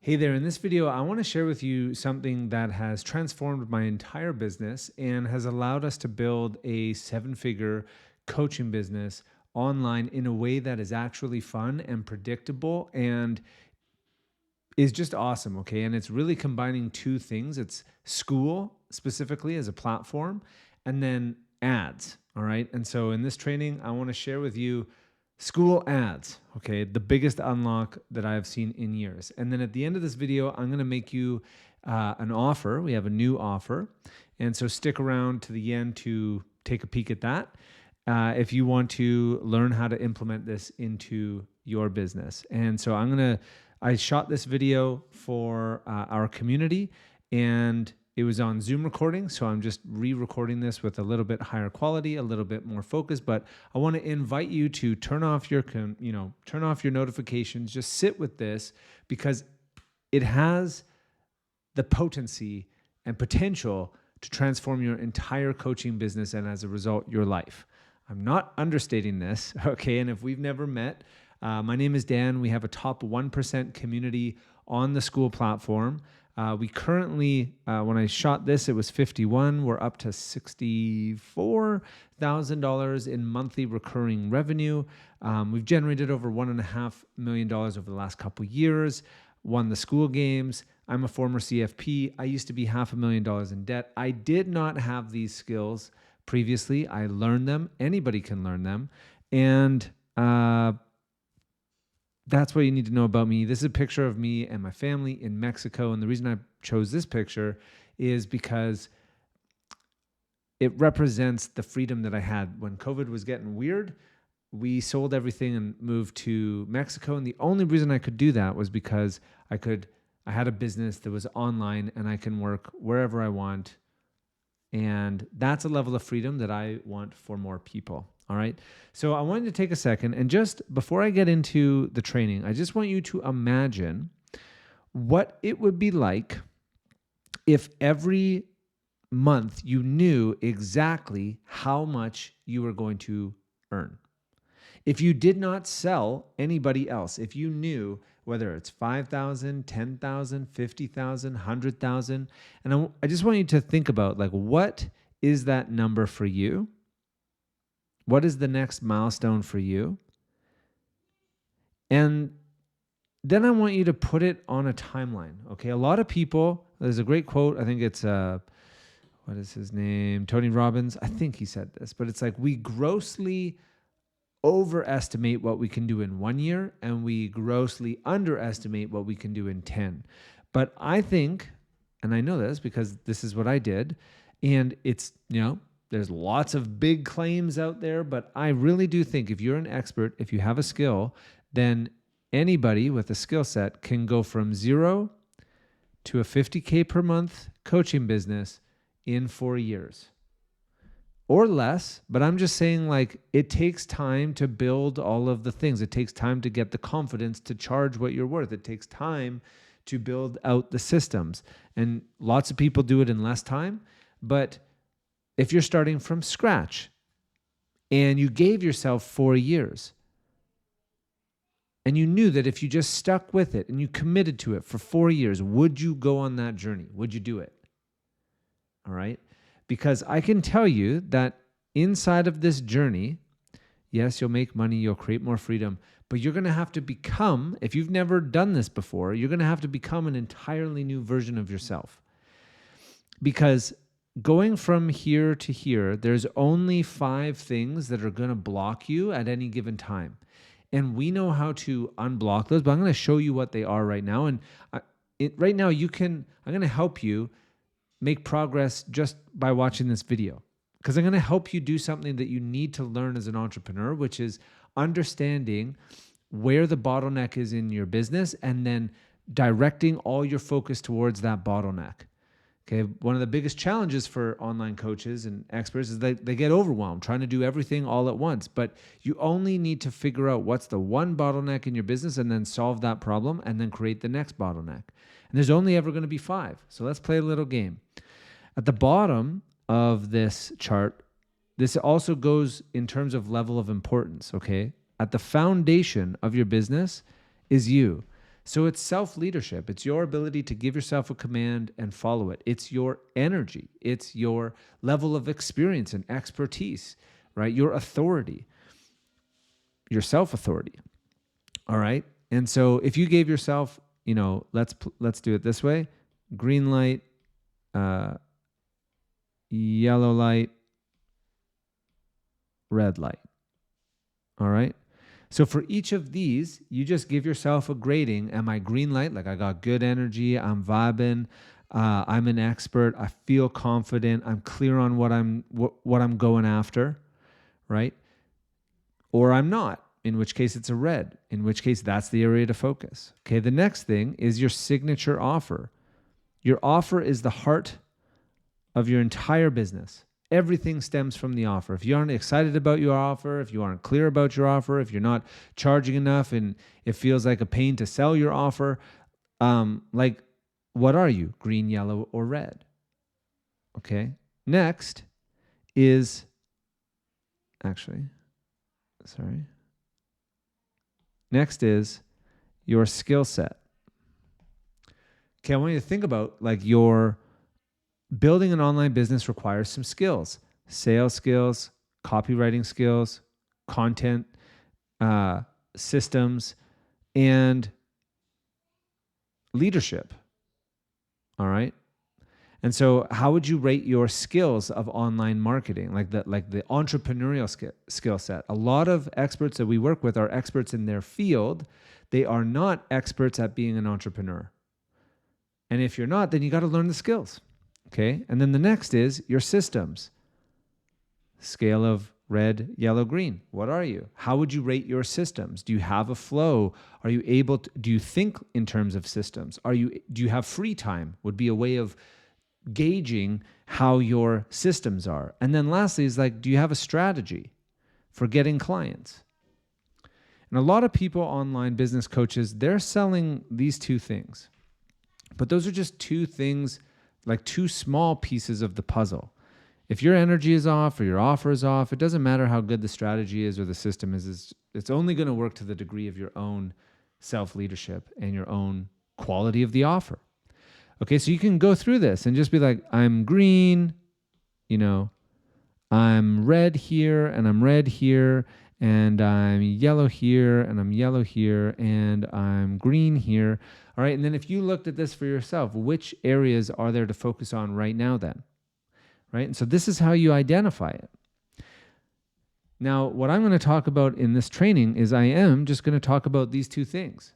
Hey there, in this video, I want to share with you something that has transformed my entire business and has allowed us to build a seven-figure coaching business online in a way that is actually fun and predictable and is just awesome, okay? And it's really combining two things. It's Skool specifically as a platform, and then ads, all right? And so in this training, I want to share with you Skool Ads, okay, the biggest unlock that I've seen in years. And then at the end of this video, I'm going to make you an offer. We have a new offer. And so stick around to the end to take a peek at that if you want to learn how to implement this into your business. And so I shot this video for our community, and it was on Zoom recording, so I'm just re-recording this with a little bit higher quality, a little bit more focus. But I want to invite you to turn off your notifications. Just sit with this because it has the potency and potential to transform your entire coaching business and, as a result, your life. I'm not understating this, okay? And if we've never met, my name is Dan. We have a top 1% community on the Skool platform. We currently, when I shot this, it was 51. We're up to $64,000 in monthly recurring revenue. We've generated over $1.5 million over the last couple years, won the Skool games. I'm a former CFP. I used to be $500,000 in debt. I did not have these skills previously. I learned them. Anybody can learn them. And that's what you need to know about me. This is a picture of me and my family in Mexico. And the reason I chose this picture is because it represents the freedom that I had. When COVID was getting weird, we sold everything and moved to Mexico. And the only reason I could do that was because I had a business that was online and I can work wherever I want. And that's a level of freedom that I want for more people. All right. So I wanted to take a second, and just before I get into the training, I just want you to imagine what it would be like if every month you knew exactly how much you were going to earn. If you did not sell anybody else, if you knew whether it's 5,000, 10,000, 50,000, 100,000, and I just want you to think about, like, what is that number for you? What is the next milestone for you? And then I want you to put it on a timeline, okay? A lot of people, there's a great quote, I think it's, what is his name? Tony Robbins. I think he said this, but it's like, we grossly overestimate what we can do in 1 year, and we grossly underestimate what we can do in 10. But I think, and I know this because this is what I did, and it's, there's lots of big claims out there, but I really do think if you're an expert, if you have a skill, then anybody with a skill set can go from 0 to a $50K per month coaching business in 4 years or less. But I'm just saying, like, it takes time to build all of the things. It takes time to get the confidence to charge what you're worth. It takes time to build out the systems. And lots of people do it in less time, but if you're starting from scratch and you gave yourself 4 years and you knew that if you just stuck with it and you committed to it for 4 years, would you go on that journey? Would you do it? All right? Because I can tell you that inside of this journey, yes, you'll make money, you'll create more freedom, but you're going to have to become, if you've never done this before, you're going to have to become an entirely new version of yourself. Because going from here to here, there's only 5 things that are going to block you at any given time. And we know how to unblock those, but I'm going to show you what they are right now. And right now, I'm going to help you make progress just by watching this video, because I'm going to help you do something that you need to learn as an entrepreneur, which is understanding where the bottleneck is in your business and then directing all your focus towards that bottleneck. Okay, one of the biggest challenges for online coaches and experts is they get overwhelmed trying to do everything all at once. But you only need to figure out what's the one bottleneck in your business and then solve that problem and then create the next bottleneck. And there's only ever going to be 5. So let's play a little game. At the bottom of this chart, this also goes in terms of level of importance, okay? At the foundation of your business is you. So it's self-leadership. It's your ability to give yourself a command and follow it. It's your energy. It's your level of experience and expertise, right? Your authority, your self-authority. All right. And so if you gave yourself, let's do it this way: green light, yellow light, red light. All right. So for each of these, you just give yourself a grading. Am I green light? Like, I got good energy. I'm vibing. I'm an expert. I feel confident. I'm clear on what I'm going after, right? Or I'm not, in which case it's a red, in which case that's the area to focus. Okay. The next thing is your signature offer. Your offer is the heart of your entire business. Everything stems from the offer. If you aren't excited about your offer, if you aren't clear about your offer, if you're not charging enough and it feels like a pain to sell your offer, what are you? Green, yellow, or red? Okay. Next is your skill set. Okay, I want you to think about your building an online business requires some skills: sales skills, copywriting skills, content, systems, and leadership. All right. And so how would you rate your skills of online marketing, like the entrepreneurial skill set? A lot of experts that we work with are experts in their field. They are not experts at being an entrepreneur. And if you're not, then you got to learn the skills. Okay. And then the next is your systems. Scale of red, yellow, green. What are you? How would you rate your systems? Do you have a flow? Are you able to, do you think in terms of systems? Do you have free time? Would be a way of gauging how your systems are. And then lastly is do you have a strategy for getting clients? And a lot of people, online business coaches, they're selling these two things. But those are just two things, two small pieces of the puzzle. If your energy is off or your offer is off, it doesn't matter how good the strategy is or the system is. It's only going to work to the degree of your own self-leadership and your own quality of the offer. Okay, so you can go through this and just be like, I'm green, I'm red here and I'm red here, and I'm yellow here and I'm yellow here, and I'm green here. All right, and then if you looked at this for yourself, which areas are there to focus on right now then? Right? And so this is how you identify it. Now, what I'm going to talk about in this training is I am just going to talk about these two things.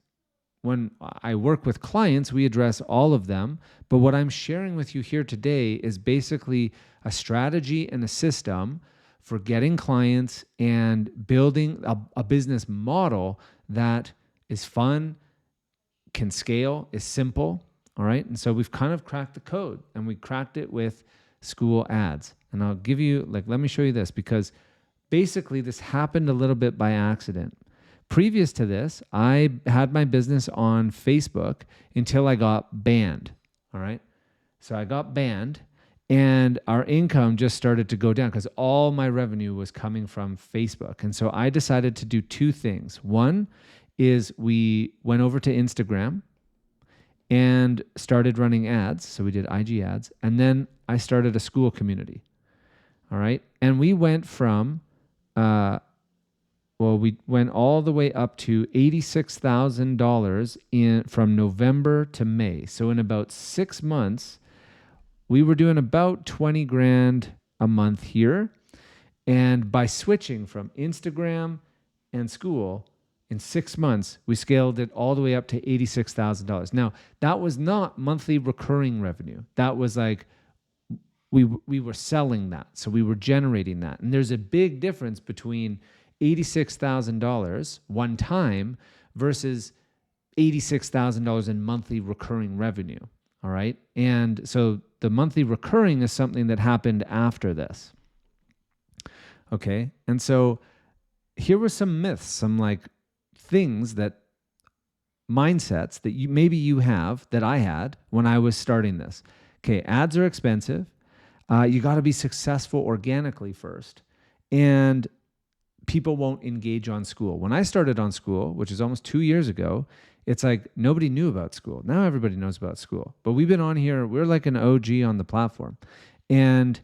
When I work with clients, we address all of them. But what I'm sharing with you here today is basically a strategy and a system for getting clients and building a business model that is fun, can scale, is simple. All right. And so we've kind of cracked the code, and we cracked it with Skool Ads. And I'll give you, let me show you this, because basically this happened a little bit by accident. Previous to this, I had my business on Facebook until I got banned. All right. So I got banned, and our income just started to go down because all my revenue was coming from Facebook. And so I decided to do two things. One is we went over to Instagram and started running ads. So we did IG ads. And then I started a school community. All right. And we went from, we went all the way up to $86,000 from November to May. So in about 6 months, we were doing about 20 grand a month here. And by switching from Instagram and school, in 6 months, we scaled it all the way up to $86,000. Now, that was not monthly recurring revenue. That was we were selling that. So we were generating that. And there's a big difference between $86,000 one time versus $86,000 in monthly recurring revenue. All right. And so the monthly recurring is something that happened after this. Okay. And so here were some myths, some things mindsets that maybe you have that I had when I was starting this. Okay. Ads are expensive. You got to be successful organically first. And people won't engage on Skool. When I started on Skool, which is almost 2 years ago, it's like nobody knew about Skool. Now everybody knows about Skool. But we've been on here, we're like an OG on the platform. And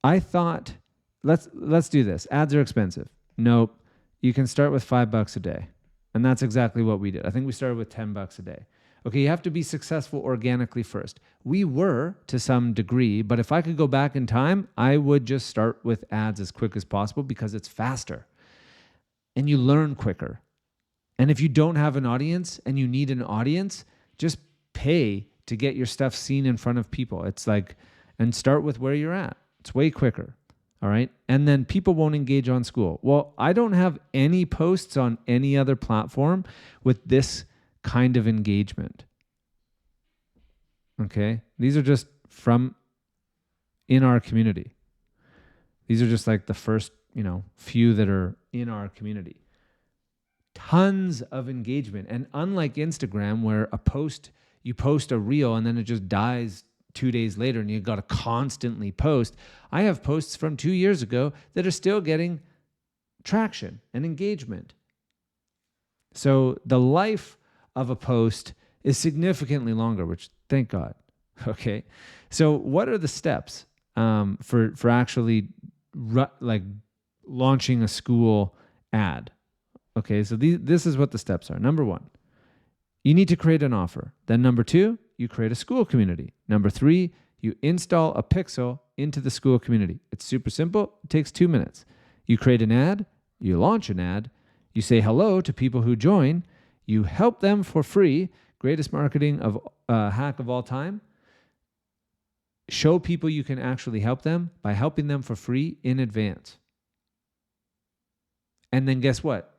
I thought, let's do this. Ads are expensive. Nope. You can start with $5 a day. And that's exactly what we did. I think we started with $10 a day. Okay, you have to be successful organically first. We were to some degree, but if I could go back in time, I would just start with ads as quick as possible because it's faster and you learn quicker. And if you don't have an audience and you need an audience, just pay to get your stuff seen in front of people. It's like, and start with where you're at. It's way quicker. All right. And then people won't engage on Skool. Well, I don't have any posts on any other platform with this kind of engagement. Okay. These are just from in our community. These are just like the first, few that are in our community. Tons of engagement. And unlike Instagram, where you post a reel and then it just dies 2 days later and you've got to constantly post. I have posts from 2 years ago that are still getting traction and engagement. So the life of a post is significantly longer, which thank God. Okay. So what are the steps for actually launching a Skool ad? Okay. So this is what the steps are. Number 1, you need to create an offer. Then number 2, you create a Skool community. Number 3, you install a pixel into the Skool community. It's super simple. It takes 2 minutes. You create an ad, you launch an ad, you say hello to people who join, you help them for free, greatest marketing hack of all time. Show people you can actually help them by helping them for free in advance. And then guess what?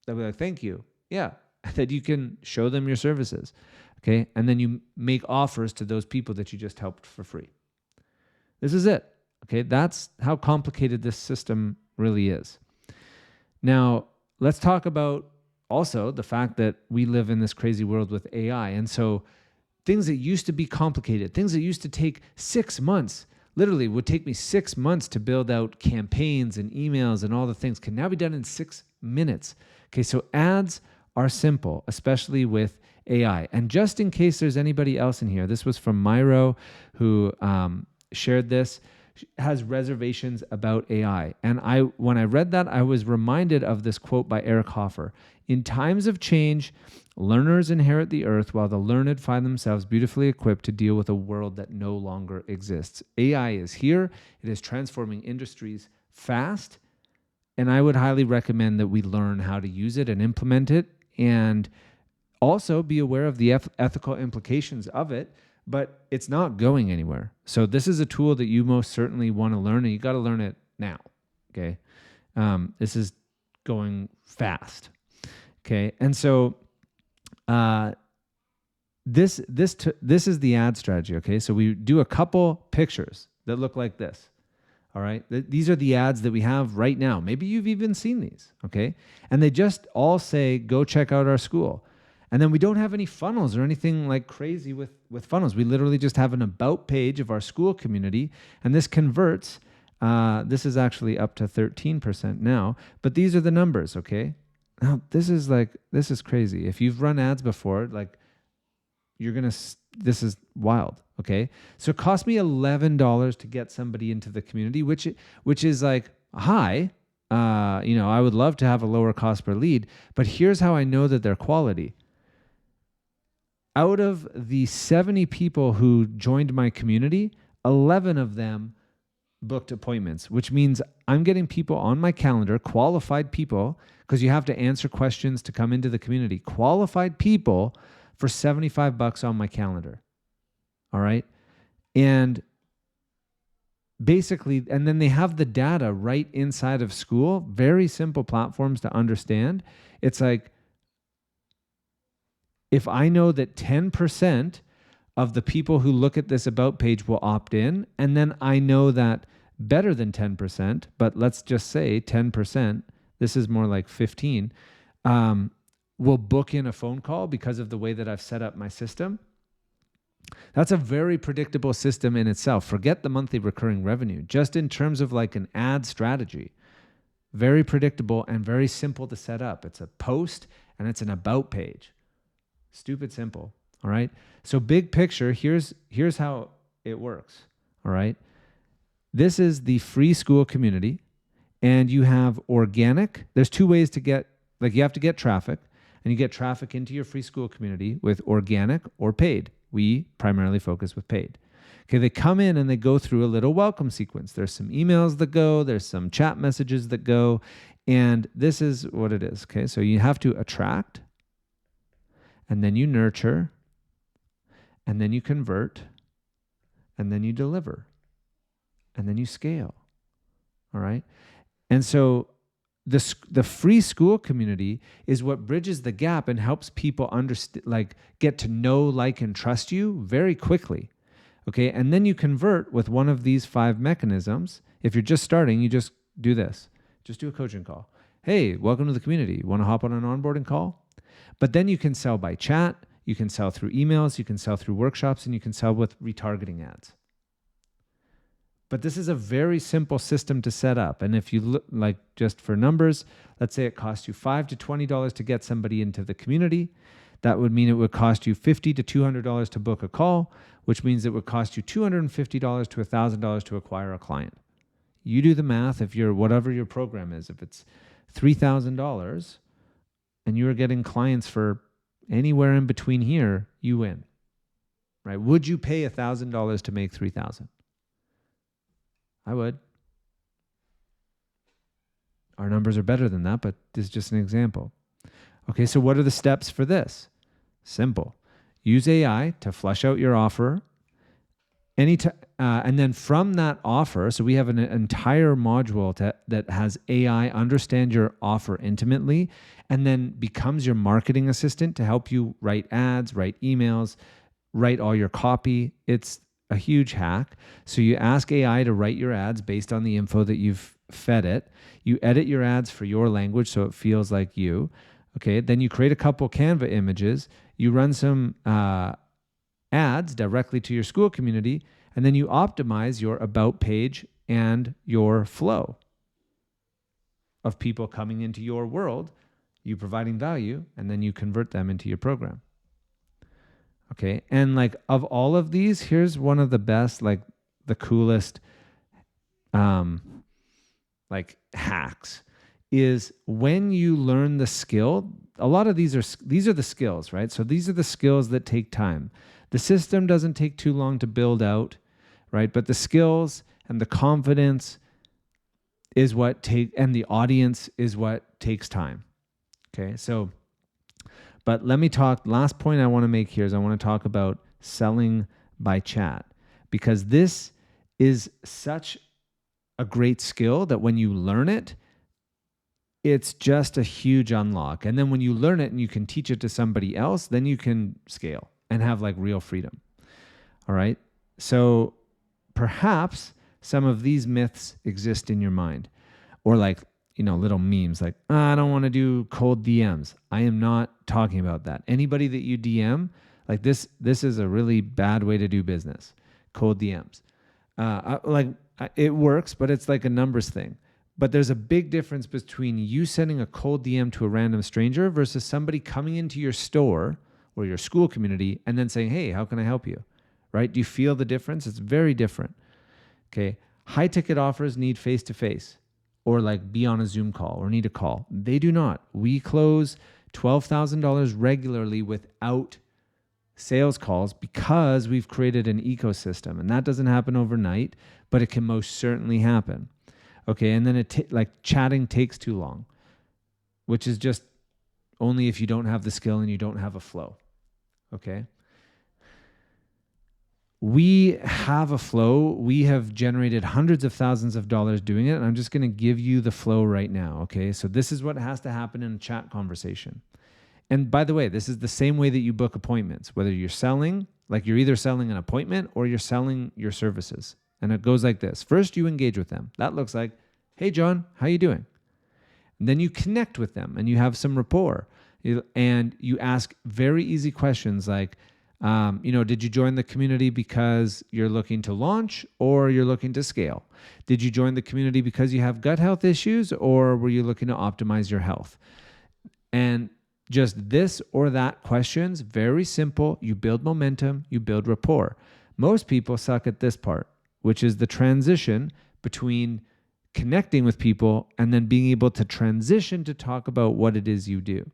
They'll be like, thank you. Yeah, that you can show them your services. Okay. And then you make offers to those people that you just helped for free. This is it. Okay. That's how complicated this system really is. Now, let's talk about also the fact that we live in this crazy world with AI. And so things that used to be complicated, things that used to take 6 months, literally would take me 6 months to build out campaigns and emails and all the things, can now be done in 6 minutes. Okay. So ads are simple, especially with AI. And just in case there's anybody else in here, this was from Myro, who shared this, has reservations about AI. And when I read that, I was reminded of this quote by Eric Hoffer. In times of change, learners inherit the earth while the learned find themselves beautifully equipped to deal with a world that no longer exists. AI is here. It is transforming industries fast. And I would highly recommend that we learn how to use it and implement it, and also be aware of the ethical implications of it, but it's not going anywhere. So this is a tool that you most certainly want to learn, and you got to learn it now. Okay. This is going fast. Okay. And so, this is the ad strategy. Okay. So we do a couple pictures that look like this. All right. These are the ads that we have right now. Maybe you've even seen these. Okay. And they just all say, go check out our school. And then we don't have any funnels or anything like crazy with funnels. We literally just have an about page of our Skool community. And this converts. This is actually up to 13% now, but these are the numbers. Okay. Now this is crazy. If you've run ads before, this is wild. Okay. So it cost me $11 to get somebody into the community, which is like high. I would love to have a lower cost per lead, but here's how I know that they're quality. Out of the 70 people who joined my community, 11 of them booked appointments, which means I'm getting people on my calendar, qualified people, because you have to answer questions to come into the community, qualified people for $75 on my calendar. All right. And basically, and then they have the data right inside of Skool, very simple platforms to understand. It's like, if I know that 10% of the people who look at this about page will opt in, and then I know that better than 10%, but let's just say 10%, this is more like 15, will book in a phone call because of the way that I've set up my system. That's a very predictable system in itself. Forget the monthly recurring revenue, just in terms of like an ad strategy. Very predictable and very simple to set up. It's a post and it's an about page. Stupid simple. All right. So big picture, here's how it works. All right. This is the free Skool community, and you have organic. There's two ways to get, like, you have to get traffic, and you get traffic into your free Skool community with organic or paid. We primarily focus with paid. Okay, they come in and they go through a little welcome sequence. There's some emails that go, there's some chat messages that go, and this is what it is. Okay, so you have to attract, and then you nurture, and then you convert, and then you deliver, and then you scale. All right. And so the free Skool community is what bridges the gap and helps people get to know, like, and trust you very quickly. Okay. And then you convert with one of these 5 mechanisms. If you're just starting, you just do this. Just do a coaching call. Hey, welcome to the community. Want to hop on an onboarding call? But then you can sell by chat. You can sell through emails. You can sell through workshops, and you can sell with retargeting ads. But this is a very simple system to set up. And if you look, like, just for numbers, let's say it costs you $5 to $20 to get somebody into the community. That would mean it would cost you $50 to $200 to book a call, which means it would cost you $250 to $1,000 to acquire a client. You do the math. If you're, whatever your program is, if it's $3,000 and you're getting clients for anywhere in between here, you win, right? Would you pay $1,000 to make $3,000? I would. Our numbers are better than that, but this is just an example. Okay, so what are the steps for this? Simple. Use AI to flesh out your offer. And then from that offer, so we have an entire module that has AI understand your offer intimately, and then becomes your marketing assistant to help you write ads, write emails, write all your copy. It's a huge hack. So you ask AI to write your ads based on the info that you've fed it. You edit your ads for your language so it feels like you. Okay, then you create a couple Canva images. You run some ads directly to your Skool community, and then you optimize your about page and your flow of people coming into your world, you providing value, and then you convert them into your program. Okay. And like, of all of these, here's one of the best, like the coolest, like hacks is when you learn the skill. A lot of these are the skills, right? So these are the skills that take time. The system doesn't take too long to build out, right? But the skills and the confidence is what and the audience is what takes time. Okay. So, but let me talk, last point I want to make here is I want to talk about selling by chat, because this is such a great skill that when you learn it, it's just a huge unlock. And then when you learn it and you can teach it to somebody else, then you can scale and have like real freedom. All right. So perhaps some of these myths exist in your mind, or like, little memes like, I don't want to do cold DMs. I am not talking about that. Anybody that you DM, like this is a really bad way to do business. Cold DMs. It works, but it's like a numbers thing. But there's a big difference between you sending a cold DM to a random stranger versus somebody coming into your store or your Skool community and then saying, hey, how can I help you? Right? Do you feel the difference? It's very different. Okay. High ticket offers need face-to-face, or like be on a Zoom call or need a call. They do not. We close $12,000 regularly without sales calls because we've created an ecosystem, and that doesn't happen overnight, but it can most certainly happen. Okay. And then chatting takes too long, which is just only if you don't have the skill and you don't have a flow. Okay. We have a flow. We have generated hundreds of thousands of dollars doing it. And I'm just going to give you the flow right now. Okay. So this is what has to happen in a chat conversation. And by the way, this is the same way that you book appointments, whether you're selling, like you're either selling an appointment or you're selling your services. And it goes like this. First, you engage with them. That looks like, hey, John, how you doing? And then you connect with them and you have some rapport. And you ask very easy questions like, did you join the community because you're looking to launch or you're looking to scale? Did you join the community because you have gut health issues, or were you looking to optimize your health? And Just this or that questions, very simple. You build momentum, you build rapport. Most people suck at this part, which is the transition between connecting with people and then being able to transition to talk about what it is you do.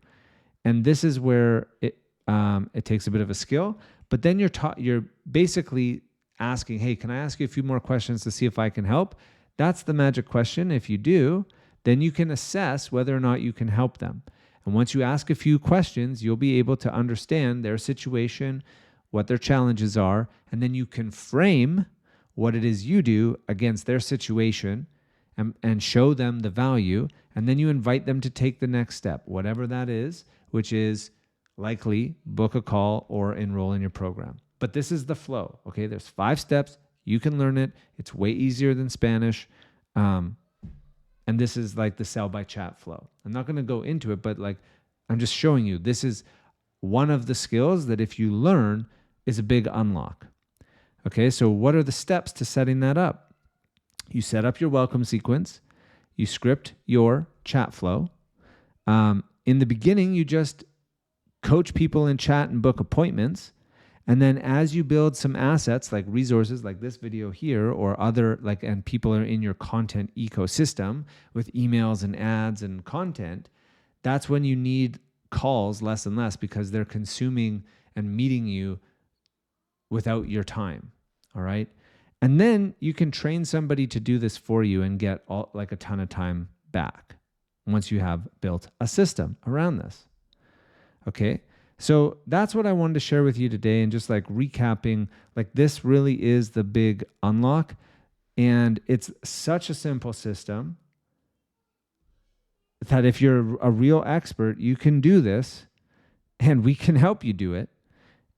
And this is where it takes a bit of a skill, but then you're basically asking, hey, can I ask you a few more questions to see if I can help? That's the magic question. If you do, then you can assess whether or not you can help them. And once you ask a few questions, you'll be able to understand their situation, what their challenges are, and then you can frame what it is you do against their situation and show them the value. And then you invite them to take the next step, whatever that is, which is likely book a call or enroll in your program. But this is the flow, okay? There's 5 steps. You can learn it. It's way easier than Spanish. And this is like the sell by chat flow. I'm not going to go into it, but like I'm just showing you, this is one of the skills that if you learn is a big unlock. Okay, so what are the steps to setting that up? You set up your welcome sequence. You script your chat flow. In the beginning, you just coach people in chat and book appointments. And then as you build some assets like resources like this video here or other and people are in your content ecosystem with emails and ads and content, that's when you need calls less and less because they're consuming and meeting you without your time. All right. And then you can train somebody to do this for you and get a ton of time back once you have built a system around this. Okay. So that's what I wanted to share with you today, and just recapping, this really is the big unlock, and it's such a simple system that if you're a real expert, you can do this and we can help you do it.